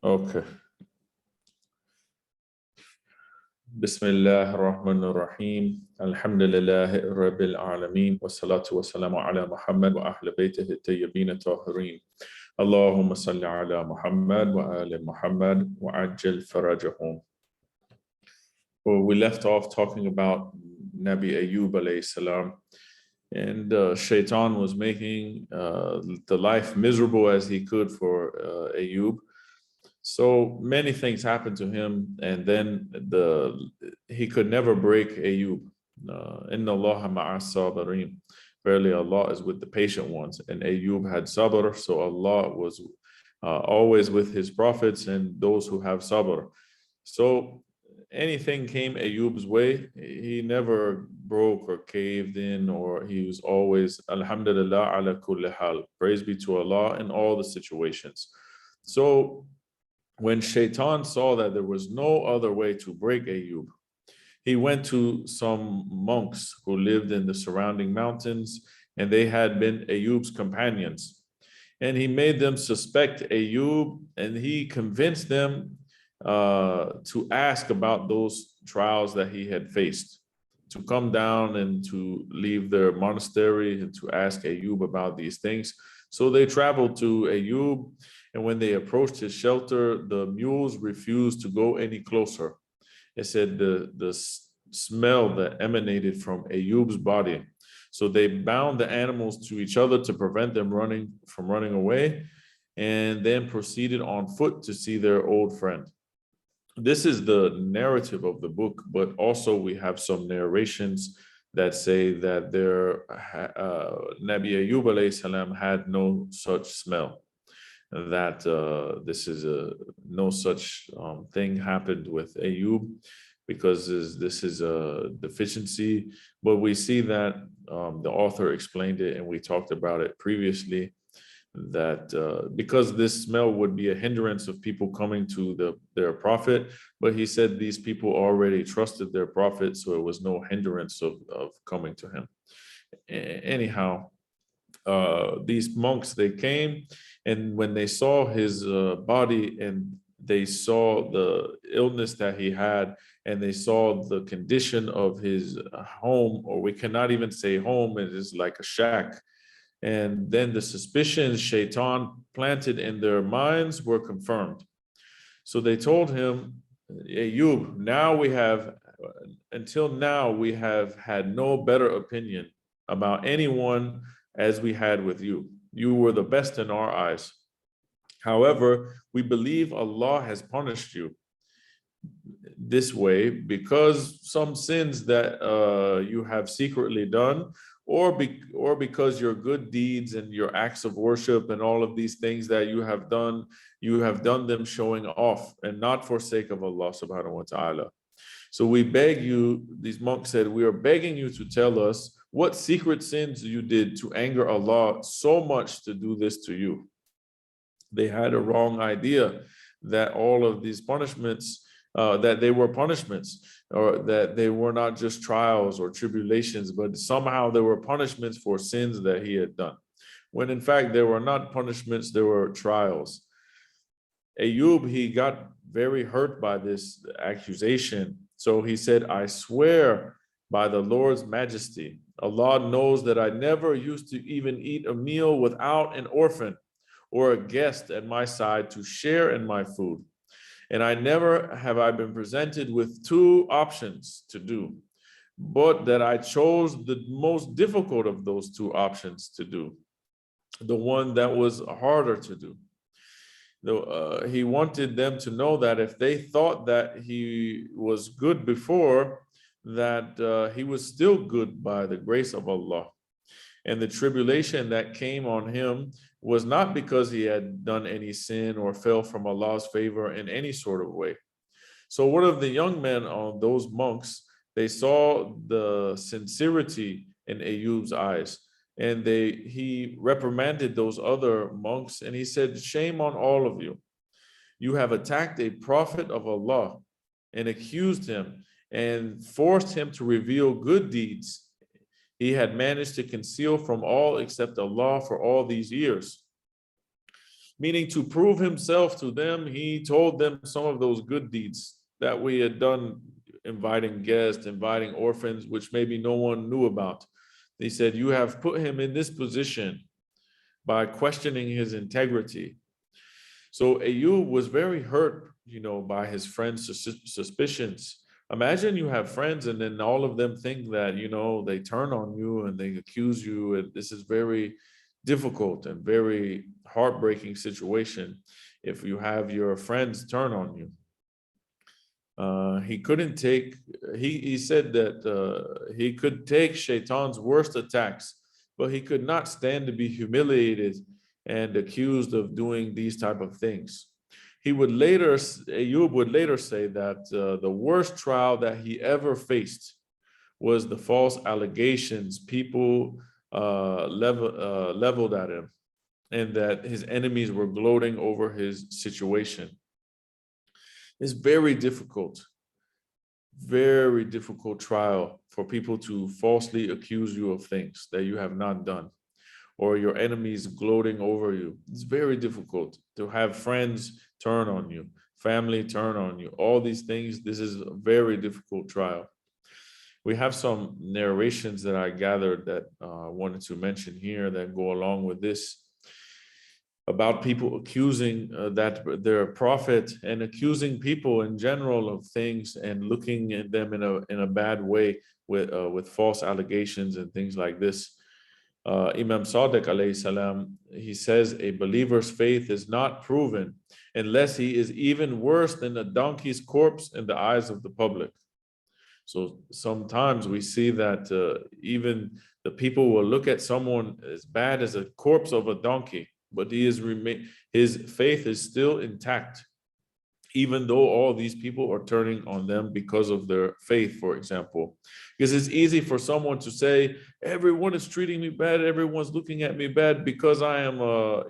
Okay. Bismillah ar-Rahman ar-Rahim. Alhamdulillah Rabbil Alameen. Wassalatu wassalamu ala Muhammad wa ahli baytihi at-tayyibin at-tahirin. Allahumma salli ala Muhammad wa ali Muhammad wa ajil farajahum. Well, we left off talking about Nabi Ayyub alayhi salam, and Shaitan was making the life miserable as he could for Ayyub. So many things happened to him, and then he could never break Ayyub. Inna Allaha ma'as sabirin. Verily, Allah is with the patient ones. And Ayyub had sabr, so Allah was always with His prophets and those who have sabr. So anything came Ayyub's way, he never broke or caved in, or he was always Alhamdulillah ala kulli hal. Praise be to Allah in all the situations. So when Shaitan saw that there was no other way to break Ayyub, he went to some monks who lived in the surrounding mountains, and they had been Ayyub's companions. And he made them suspect Ayyub, and he convinced them to ask about those trials that he had faced, to come down and to leave their monastery and to ask Ayyub about these things. So they traveled to Ayyub, and when they approached his shelter, the mules refused to go any closer. It said the smell that emanated from Ayyub's body. So they bound the animals to each other to prevent them from running away, and then proceeded on foot to see their old friend. This is the narrative of the book, but also we have some narrations that say that Nabi Ayyub alayhi salam had no such smell, that this is no such thing happened with Ayyub, because this is a deficiency. But we see that the author explained it, and we talked about it previously, that because this smell would be a hindrance of people coming to their prophet, but he said these people already trusted their prophet, so it was no hindrance of coming to him. Anyhow, these monks, they came, and when they saw his body, and they saw the illness that he had, and they saw the condition of his home, or we cannot even say home, it is like a shack. And then the suspicions Shaitan planted in their minds were confirmed. So they told him, Ayyub, until now we have had no better opinion about anyone as we had with you. You were the best in our eyes. However, we believe Allah has punished you this way because some sins that you have secretly done, or because your good deeds and your acts of worship and all of these things that you have done them showing off and not for sake of Allah subhanahu wa ta'ala. So we beg you, these monks said, we are begging you to tell us what secret sins you did to anger Allah so much to do this to you. They had a wrong idea that all of these punishments, that they were punishments, or that they were not just trials or tribulations, but somehow there were punishments for sins that he had done, when in fact they were not punishments, they were trials. Ayyub, he got very hurt by this accusation. So he said, I swear by the Lord's majesty, Allah knows that I never used to even eat a meal without an orphan or a guest at my side to share in my food. And I never have I been presented with two options to do, but that I chose the most difficult of those two options to do, the one that was harder to do. He wanted them to know that if they thought that he was good before, that he was still good by the grace of Allah. And the tribulation that came on him was not because he had done any sin or fell from Allah's favor in any sort of way. So one of the young men on those monks, they saw the sincerity in Ayyub's eyes, and he reprimanded those other monks, and he said, shame on all of you. You have attacked a prophet of Allah and accused him and forced him to reveal good deeds he had managed to conceal from all except Allah for all these years. meaning to prove himself to them, he told them some of those good deeds that we had done, inviting guests, inviting orphans, which maybe no one knew about. They said, you have put him in this position by questioning his integrity. So Ayyub was very hurt, by his friends' suspicions. Imagine you have friends and then all of them think that, they turn on you and they accuse you. And this is very difficult and very heartbreaking situation if you have your friends turn on you. He couldn't take, he said that he could take Shaitan's worst attacks, but he could not stand to be humiliated and accused of doing these type of things. Ayyub would later say that the worst trial that he ever faced was the false allegations people leveled at him, and that his enemies were gloating over his situation. It's very difficult trial for people to falsely accuse you of things that you have not done, or your enemies gloating over you. It's very difficult to have friends turn on you, family turn on you, all these things. This is a very difficult trial. We have some narrations that I gathered that I wanted to mention here that go along with this, about people accusing that they're a prophet and accusing people in general of things and looking at them in a bad way with false allegations and things like this. Imam Sadiq alayhi salam, he says a believer's faith is not proven unless he is even worse than a donkey's corpse in the eyes of the public. So sometimes we see that even the people will look at someone as bad as a corpse of a donkey, but his faith is still intact, even though all these people are turning on them because of their faith, for example. Because it's easy for someone to say, everyone is treating me bad, everyone's looking at me bad because I am a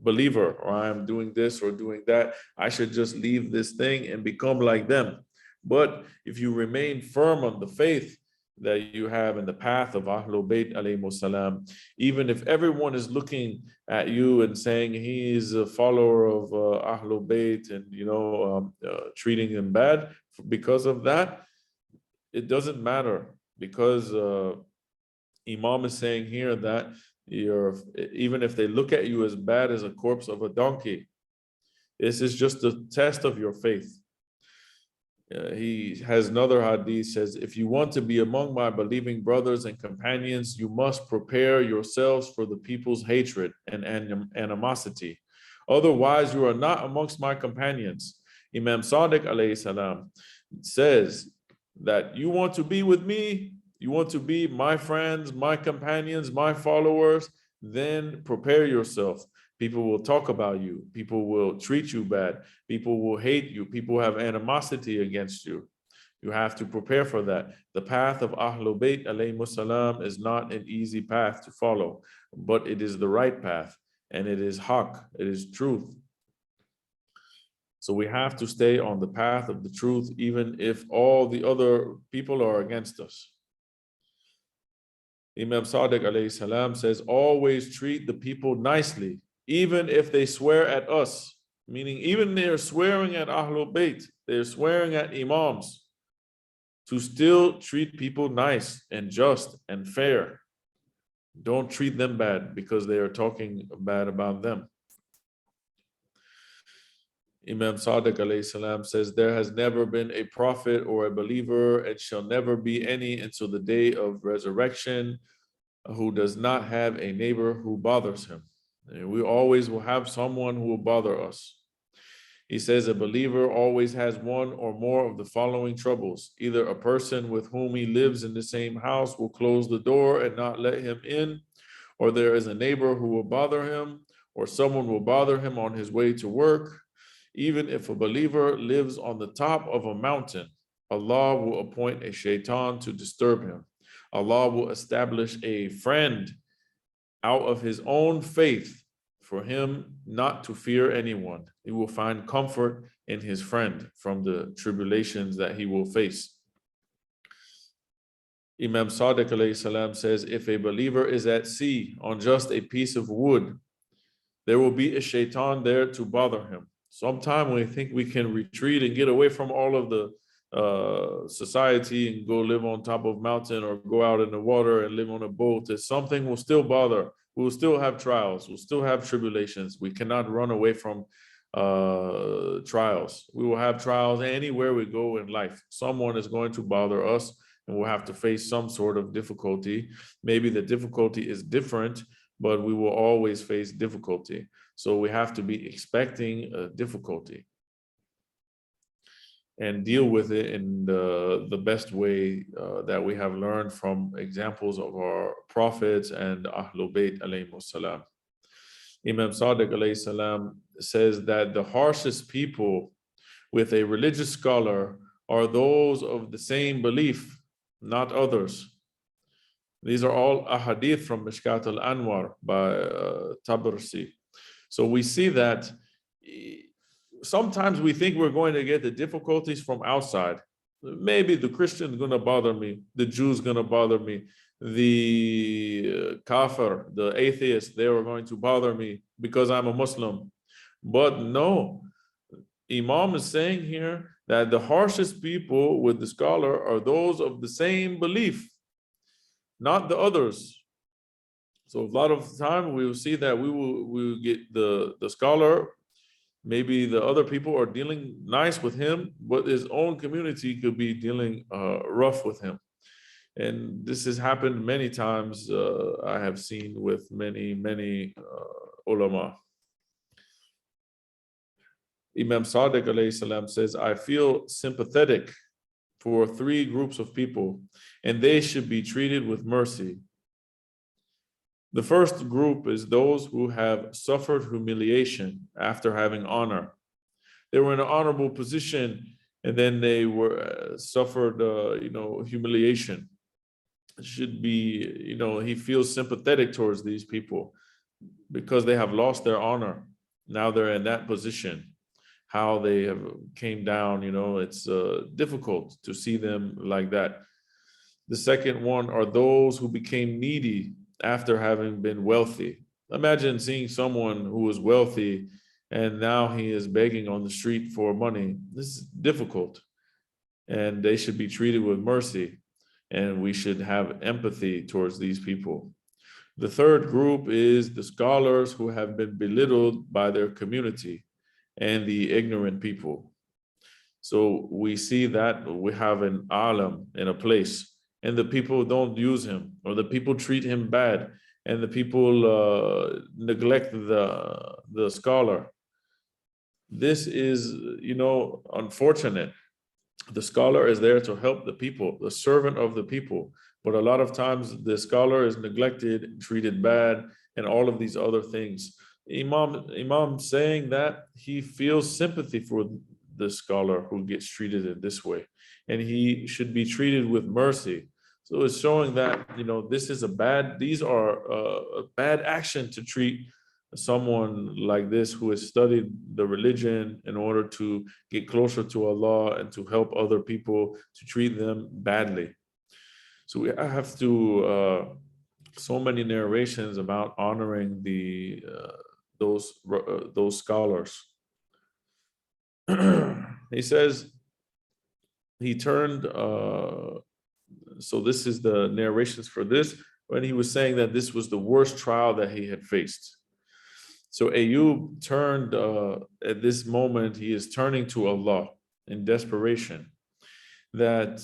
believer, or I am doing this or doing that. I should just leave this thing and become like them. But if you remain firm on the faith that you have in the path of Ahlul Bayt alayhimus salam, even if everyone is looking at you and saying he is a follower of Ahlul Bayt and treating them bad because of that, it doesn't matter, because Imam is saying here that even if they look at you as bad as a corpse of a donkey, this is just a test of your faith. He has another hadith, says, if you want to be among my believing brothers and companions, you must prepare yourselves for the people's hatred and animosity. Otherwise, you are not amongst my companions. Imam Sadiq alayhi salam says that you want to be with me, you want to be my friends, my companions, my followers, then prepare yourself. People will talk about you. People will treat you bad. People will hate you. People have animosity against you. You have to prepare for that. The path of Ahlul Bayt alayhimus salam is not an easy path to follow, but it is the right path, and it is haqq, it is truth. So we have to stay on the path of the truth, even if all the other people are against us. Imam Sadiq alayhi salam says, always treat the people nicely, even if they swear at us, meaning even they're swearing at Ahlul Bayt, they're swearing at Imams, to still treat people nice and just and fair. Don't treat them bad because they are talking bad about them. Imam Sadiq alayhi salam says, there has never been a prophet or a believer, and shall never be any until the day of resurrection, who does not have a neighbor who bothers him. And we always will have someone who will bother us. He says a believer always has one or more of the following troubles. Either a person with whom he lives in the same house will close the door and not let him in, or there is a neighbor who will bother him, or someone will bother him on his way to work. Even if a believer lives on the top of a mountain, Allah will appoint a shaitan to disturb him. Allah will establish a friend out of his own faith for him not to fear anyone. He will find comfort in his friend from the tribulations that he will face. Imam Sadiq alayhi salam says, if a believer is at sea on just a piece of wood, There will be a shaitan there to bother him. Sometime we think we can retreat and get away from all of the society and go live on top of a mountain or go out in the water and live on a boat. That something will still bother. We will still have trials. We'll still have tribulations. We cannot run away from trials. We will have trials anywhere we go in life. Someone is going to bother us and we'll have to face some sort of difficulty. Maybe the difficulty is different, but we will always face difficulty. So we have to be expecting a difficulty and deal with it in the best way that we have learned from examples of our prophets and Ahlul Bayt alayhimus salam. Imam Sadiq alayhi salam says that the harshest people with a religious scholar are those of the same belief, not others. These are all ahadith from Mishkat al-Anwar by Tabarsi. So we see that sometimes we think we're going to get the difficulties from outside. Maybe the Christian's going to bother me, the Jew's going to bother me, the kafir, the atheist, they are going to bother me because I'm a Muslim. But no, Imam is saying here that the harshest people with the scholar are those of the same belief, not the others. So a lot of the time we will see that we will get the scholar, maybe the other people are dealing nice with him, but his own community could be dealing rough with him. And this has happened many times. I have seen with many ulama. Imam Sadiq alayhi salam says, I feel sympathetic for three groups of people, and they should be treated with mercy. The first group is those who have suffered humiliation after having honor. They were in an honorable position, and then they were suffered, humiliation. It should be, he feels sympathetic towards these people because they have lost their honor. Now they're in that position. How they have came down, it's difficult to see them like that. The second one are those who became needy after having been wealthy. Imagine seeing someone who was wealthy and now he is begging on the street for money. This is difficult, and they should be treated with mercy, and we should have empathy towards these people. The third group is the scholars who have been belittled by their community and the ignorant people. So we see that we have an alim in a place, and the people don't use him, or the people treat him bad, and the people neglect the scholar. This is, unfortunate. The scholar is there to help the people, the servant of the people. But a lot of times the scholar is neglected, treated bad, and all of these other things. Imam saying that he feels sympathy for the scholar who gets treated in this way, and he should be treated with mercy. So it's showing that, these are a bad action to treat someone like this who has studied the religion in order to get closer to Allah and to help other people, to treat them badly. So we have to, so many narrations about honoring those scholars. He says he turned, so this is the narrations for this, when he was saying that this was the worst trial that he had faced. So Ayyub turned, at this moment, he is turning to Allah in desperation that,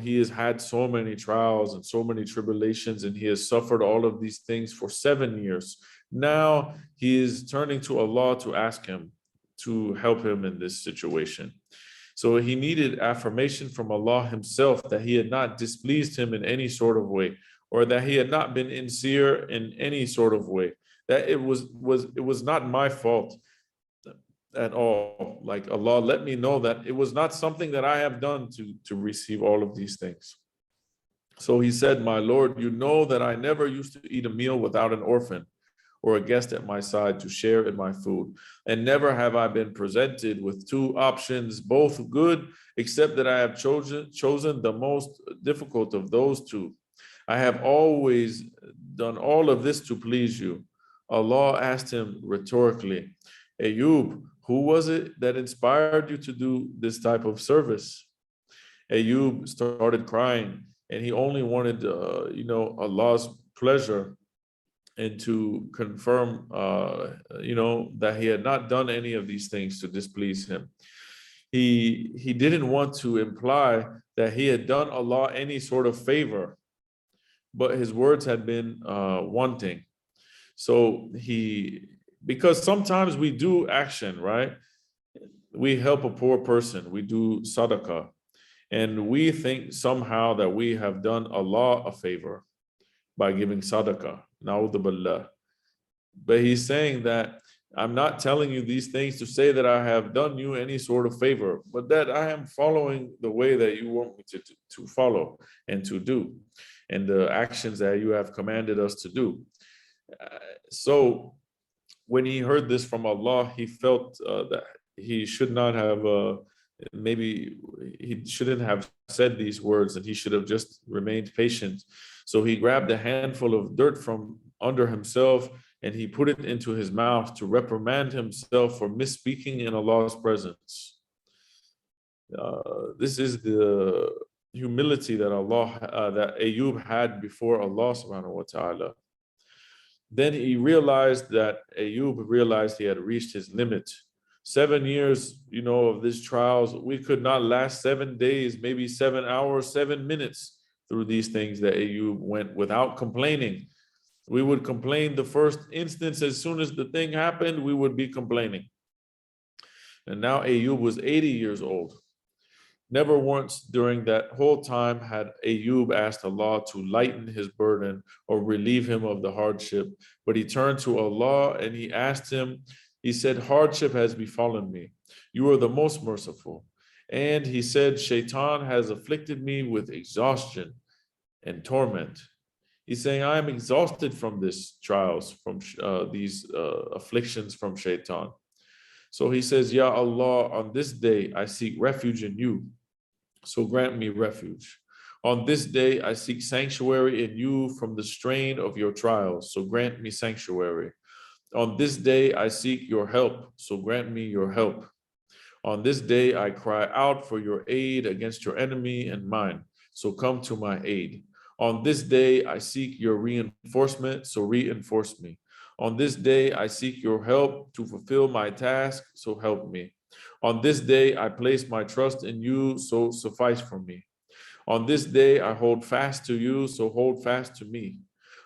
he has had so many trials and so many tribulations, and he has suffered all of these things for 7 years. Now he is turning to Allah to ask him to help him in this situation. So he needed affirmation from Allah himself that he had not displeased him in any sort of way, or that he had not been insincere in any sort of way, that it was not my fault at all. Like, Allah, let me know that it was not something that I have done to receive all of these things. So he said, my Lord, you know that I never used to eat a meal without an orphan or a guest at my side to share in my food. And never have I been presented with two options, both good, except that I have chosen the most difficult of those two. I have always done all of this to please you. Allah asked him rhetorically, Ayyub, who was it that inspired you to do this type of service? Ayyub started crying, and he only wanted, Allah's pleasure and to confirm, that he had not done any of these things to displease him. He didn't want to imply that he had done Allah any sort of favor, but his words had been wanting. So because sometimes we do action, right? We help a poor person, we do sadaqah, and we think somehow that we have done Allah a favor by giving sadaqah. Na'udhu billah. But he's saying that I'm not telling you these things to say that I have done you any sort of favor, but that I am following the way that you want me to follow and to do, and the actions that you have commanded us to do. So when he heard this from Allah, he felt that he should not have, maybe he shouldn't have said these words, and he should have just remained patient. So he grabbed a handful of dirt from under himself and he put it into his mouth to reprimand himself for misspeaking in Allah's presence. This is the humility that that Ayyub had before Allah subhanahu wa ta'ala. Then he realized that Ayyub realized he had reached his limit. 7 years, of these trials, we could not last 7 days, maybe 7 hours, 7 minutes through these things that Ayyub went without complaining. We would complain the first instance. As soon as the thing happened, we would be complaining. And now Ayyub was 80 years old. Never once during that whole time had Ayyub asked Allah to lighten his burden or relieve him of the hardship, but he turned to Allah and he asked him, he said, hardship has befallen me. You are the most merciful. And he said, Shaitan has afflicted me with exhaustion and torment. He's saying, I am exhausted from these trials, from these afflictions from Shaitan. So he says, Ya Allah, on this day I seek refuge in you, so grant me refuge. On this day I seek sanctuary in you from the strain of your trials, so grant me sanctuary. On this day I seek your help, so grant me your help. On this day I cry out for your aid against your enemy and mine, so come to my aid. On this day I seek your reinforcement, so reinforce me. On this day I seek your help to fulfill my task, so help me. On this day I place my trust in you, so suffice for me. On this day I hold fast to you, so hold fast to me.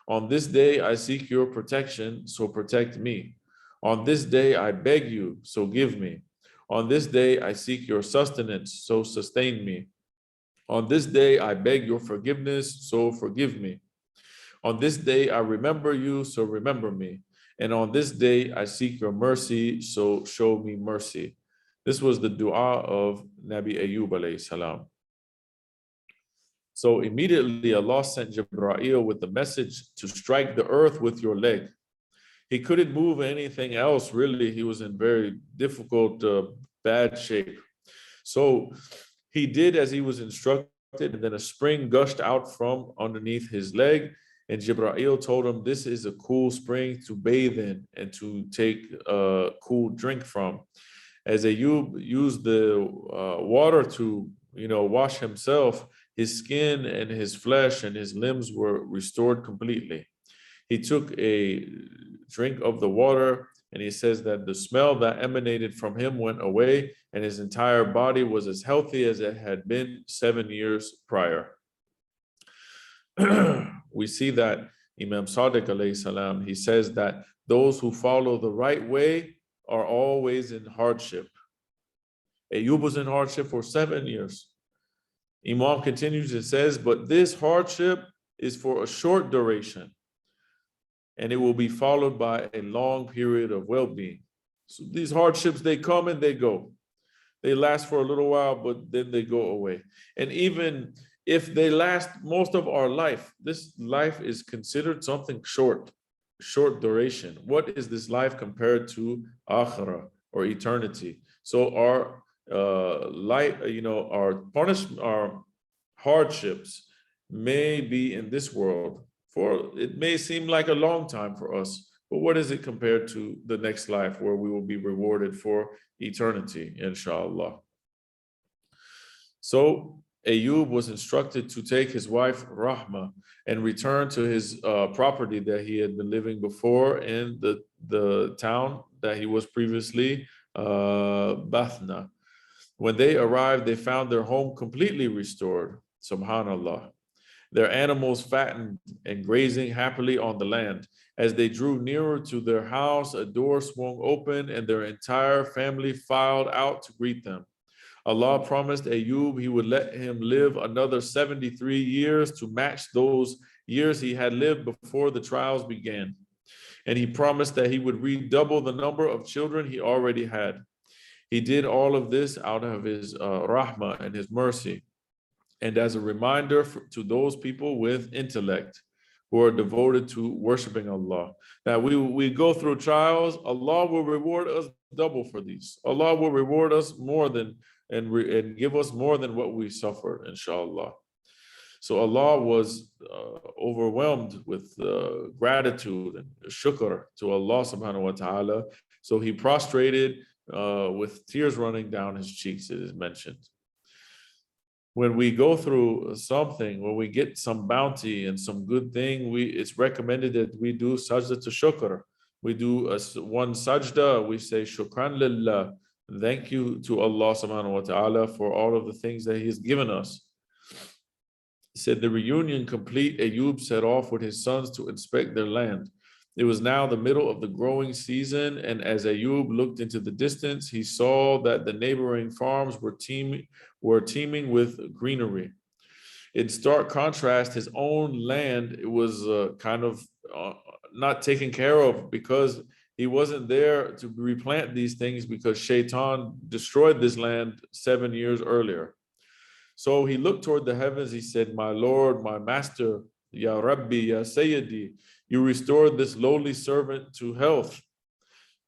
On this day I seek your protection, so protect me. On this day I beg you, so give me. On this day I seek your sustenance, so sustain me. On this day I beg your forgiveness, so forgive me. On this day I remember you, so remember me. And on this day I seek your mercy, so show me mercy. This was the dua of Nabi Ayyub alayhi salam. So immediately Allah sent Jibreel with the message to strike the earth with your leg. He couldn't move anything else, really. He was in very difficult, bad shape. So he did as he was instructed, and then a spring gushed out from underneath his leg. And Jibreel told him, this is a cool spring to bathe in and to take a cool drink from. As Ayyub used the water to, wash himself, his skin and his flesh and his limbs were restored completely. He took a drink of the water, and he says that the smell that emanated from him went away, and his entire body was as healthy as it had been 7 years prior. We see that Imam Sadiq alayhi salam, he says that those who follow the right way are always in hardship. Ayyub was in hardship for 7 years. Imam continues and says, but this hardship is for a short duration, and it will be followed by a long period of well-being. So these hardships, they come and they go. They last for a little while, but then they go away. And even if they last most of our life, this life is considered something short duration. What is this life compared to akhirah or eternity? So our life, our hardships may be in this world. For it may seem like a long time for us, But what is it compared to the next life where we will be rewarded for eternity, inshallah? So Ayyub was instructed to take his wife Rahma and return to his property that he had been living before in the town that he was previously, Bathna. When they arrived, they found their home completely restored, subhanallah. Their animals fattened and grazing happily on the land. As they drew nearer to their house, a door swung open and their entire family filed out to greet them. Allah promised Ayyub he would let him live another 73 years to match those years he had lived before the trials began. And he promised that he would redouble the number of children he already had. He did all of this out of his rahmah and his mercy, and as a reminder to those people with intellect who are devoted to worshiping Allah. Now we go through trials, Allah will reward us double for these. Allah will reward us more than and give us more than what we suffer, inshallah. So Allah was overwhelmed with gratitude and shukr to Allah subhanahu wa ta'ala. So he prostrated with tears running down his cheeks, it is mentioned. When we go through something, when we get some bounty and some good thing, it's recommended that we do sajda to shukr. We do one sajda, we say shukran lillah. Thank you to Allah subhanahu wa ta'ala for all of the things that He has given us. He said, the reunion complete, Ayyub set off with his sons to inspect their land. It was now the middle of the growing season, and as Ayyub looked into the distance, he saw that the neighboring farms were teeming with greenery. In stark contrast, his own land, it was kind of not taken care of because he wasn't there to replant these things because Shaitan destroyed this land 7 years earlier. So he looked toward the heavens. He said, my Lord, my Master, Ya Rabbi, Ya Sayyidi, you restored this lowly servant to health,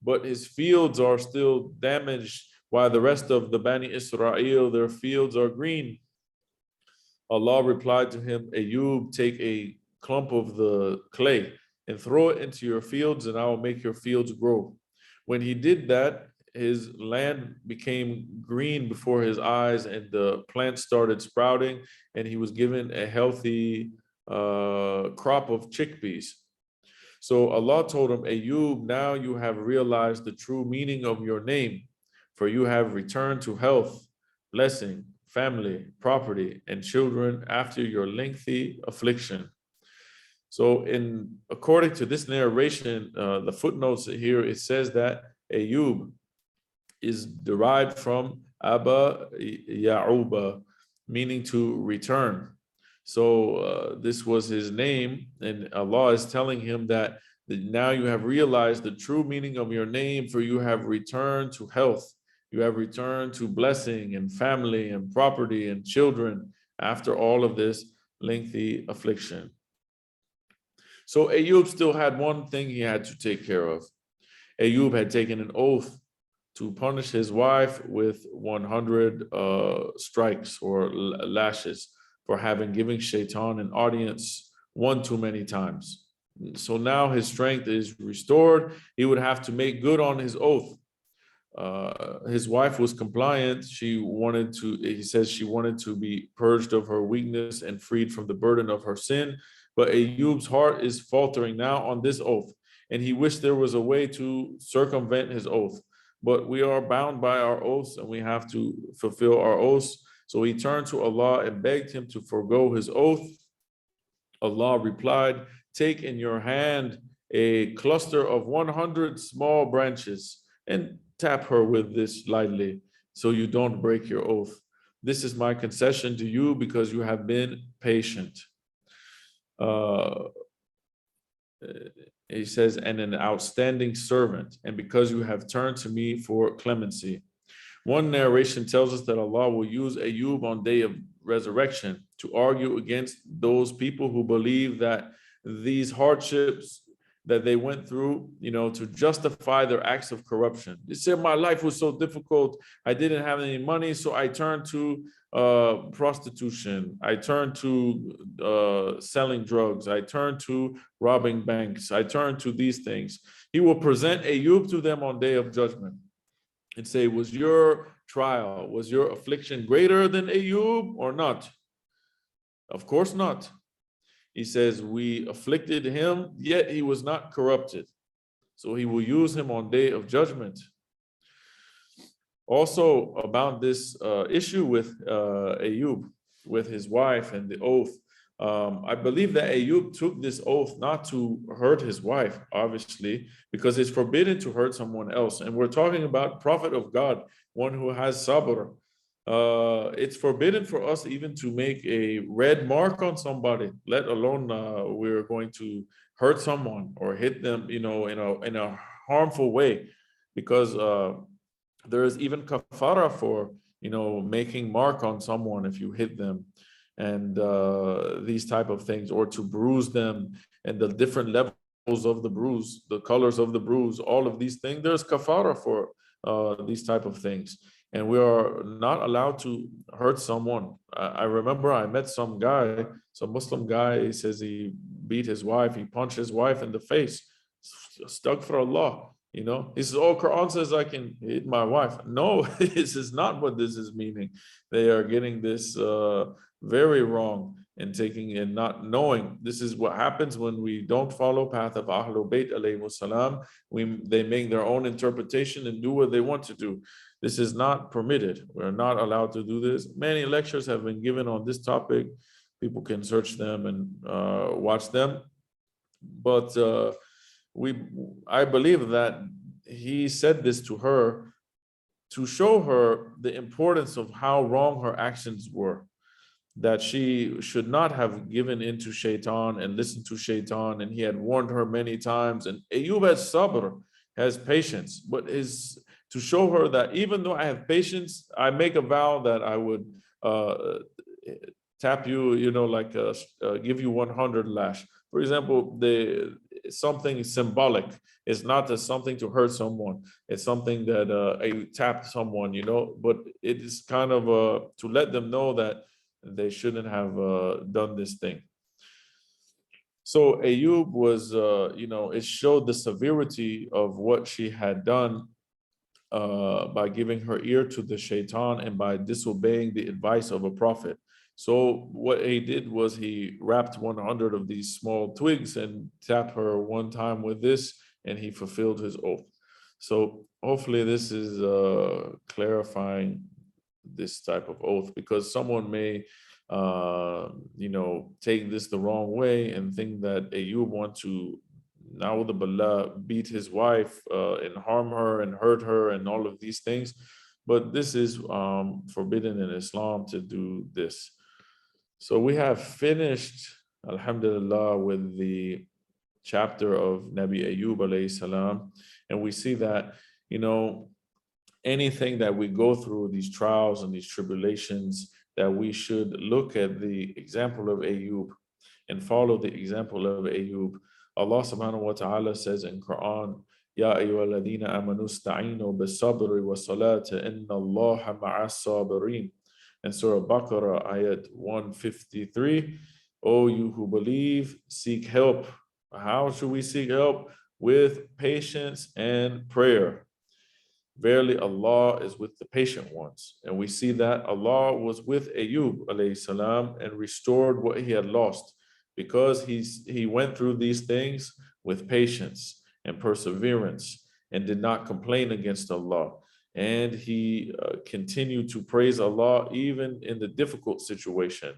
but his fields are still damaged while the rest of the Bani Israel, their fields are green. Allah replied to him, Ayyub, take a clump of the clay and throw it into your fields, and I will make your fields grow. When he did that, his land became green before his eyes, and the plants started sprouting, and he was given a healthy crop of chickpeas. So Allah told him, Ayyub, now you have realized the true meaning of your name, for you have returned to health, blessing, family, property, and children after your lengthy affliction. So according to this narration, the footnotes here, it says that Ayyub is derived from Abba Ya'uba, meaning to return. So this was his name, and Allah is telling him that now you have realized the true meaning of your name, for you have returned to health. You have returned to blessing and family and property and children after all of this lengthy affliction. So Ayyub still had one thing he had to take care of. Ayyub had taken an oath to punish his wife with 100 strikes or lashes for having given Shaitan an audience one too many times. So now his strength is restored. He would have to make good on his oath. His wife was compliant. He says she wanted to be purged of her weakness and freed from the burden of her sin. But Ayyub's heart is faltering now on this oath, and he wished there was a way to circumvent his oath. But we are bound by our oaths, and we have to fulfill our oaths. So he turned to Allah and begged him to forgo his oath. Allah replied, take in your hand a cluster of 100 small branches and tap her with this lightly so you don't break your oath. This is my concession to you because you have been patient. He says, and an outstanding servant, and because you have turned to me for clemency. One narration tells us that Allah will use Ayyub on day of resurrection to argue against those people who believe that these hardships that they went through, to justify their acts of corruption. They said, my life was so difficult. I didn't have any money, so I turned to prostitution. I turned to selling drugs. I turned to robbing banks. I turned to these things. He will present Ayyub to them on day of judgment and say, was your trial, was your affliction greater than Ayyub or not? Of course not. He says, we afflicted him, yet he was not corrupted. So he will use him on day of judgment. Also about this issue with Ayyub, with his wife and the oath, I believe that Ayyub took this oath not to hurt his wife, obviously, because it's forbidden to hurt someone else. And we're talking about prophet of God, one who has sabr. It's forbidden for us even to make a red mark on somebody, let alone we're going to hurt someone or hit them, in a harmful way, because there is even kafara for, making mark on someone if you hit them, and these type of things, or to bruise them, and the different levels of the bruise, the colors of the bruise, all of these things, there's kafara for these type of things. And we are not allowed to hurt someone. I remember I met some Muslim guy, he says he beat his wife, he punched his wife in the face. Astaghfirullah. He says, oh, Quran says I can hit my wife. No, this is not what this is meaning. They are getting this very wrong and taking and not knowing. This is what happens when we don't follow path of Ahlul Bayt alayhi salam. They make their own interpretation and do what they want to do. This is not permitted. We're not allowed to do this. Many lectures have been given on this topic. People can search them and watch them. But I believe that he said this to her to show her the importance of how wrong her actions were, that she should not have given into shaitan and listened to shaitan, and he had warned her many times. And Ayyub has sabr, has patience, but to show her that even though I have patience, I make a vow that I would tap you, give you 100 lash. For example, something symbolic. It's not something to hurt someone. It's something that I tapped someone, but it is kind of to let them know that they shouldn't have done this thing. So Ayyub was, it showed the severity of what she had done by giving her ear to the shaitan and by disobeying the advice of a prophet. So what he did was he wrapped 100 of these small twigs and tapped her one time with this, and he fulfilled his oath. So hopefully this is clarifying this type of oath, because someone may take this the wrong way and think that Ayyub want to na'udhu billah, beat his wife and harm her and hurt her and all of these things. But this is forbidden in Islam to do this. So we have finished, alhamdulillah, with the chapter of Nabi Ayyub alayhi salam. And we see that, anything that we go through, these trials and these tribulations, that we should look at the example of Ayyub and follow the example of Ayyub. Allah subhanahu wa ta'ala says in Quran, Ya ayyuhalladhina amanu ista'inu bis-sabri was-salati inna Allaha ma'as sabirin. And Surah Baqarah, ayat 153, O you who believe, seek help. How should we seek help? With patience and prayer. Verily, Allah is with the patient ones. And we see that Allah was with Ayyub alayhi salam and restored what he had lost, because he went through these things with patience and perseverance and did not complain against Allah. And he continued to praise Allah even in the difficult situation,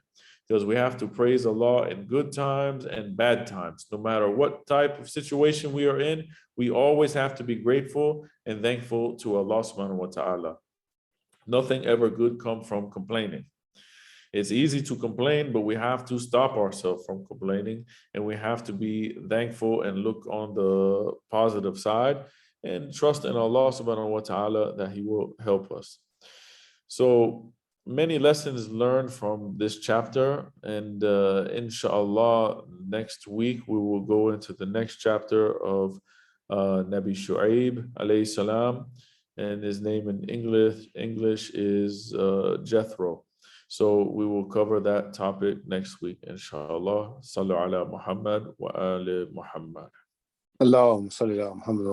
because we have to praise Allah in good times and bad times. No matter what type of situation we are in, we always have to be grateful and thankful to Allah subhanahu wa ta'ala. Nothing ever good comes from complaining. It's easy to complain, but we have to stop ourselves from complaining, and we have to be thankful and look on the positive side and trust in Allah subhanahu wa ta'ala that He will help us. So many lessons learned from this chapter, and inshallah, next week we will go into the next chapter of Nabi Shu'aib alayhi salam, and his name in English is Jethro. So we will cover that topic next week, inshallah. Sallu ala Muhammad wa ali Muhammad. اللهم صل على محمد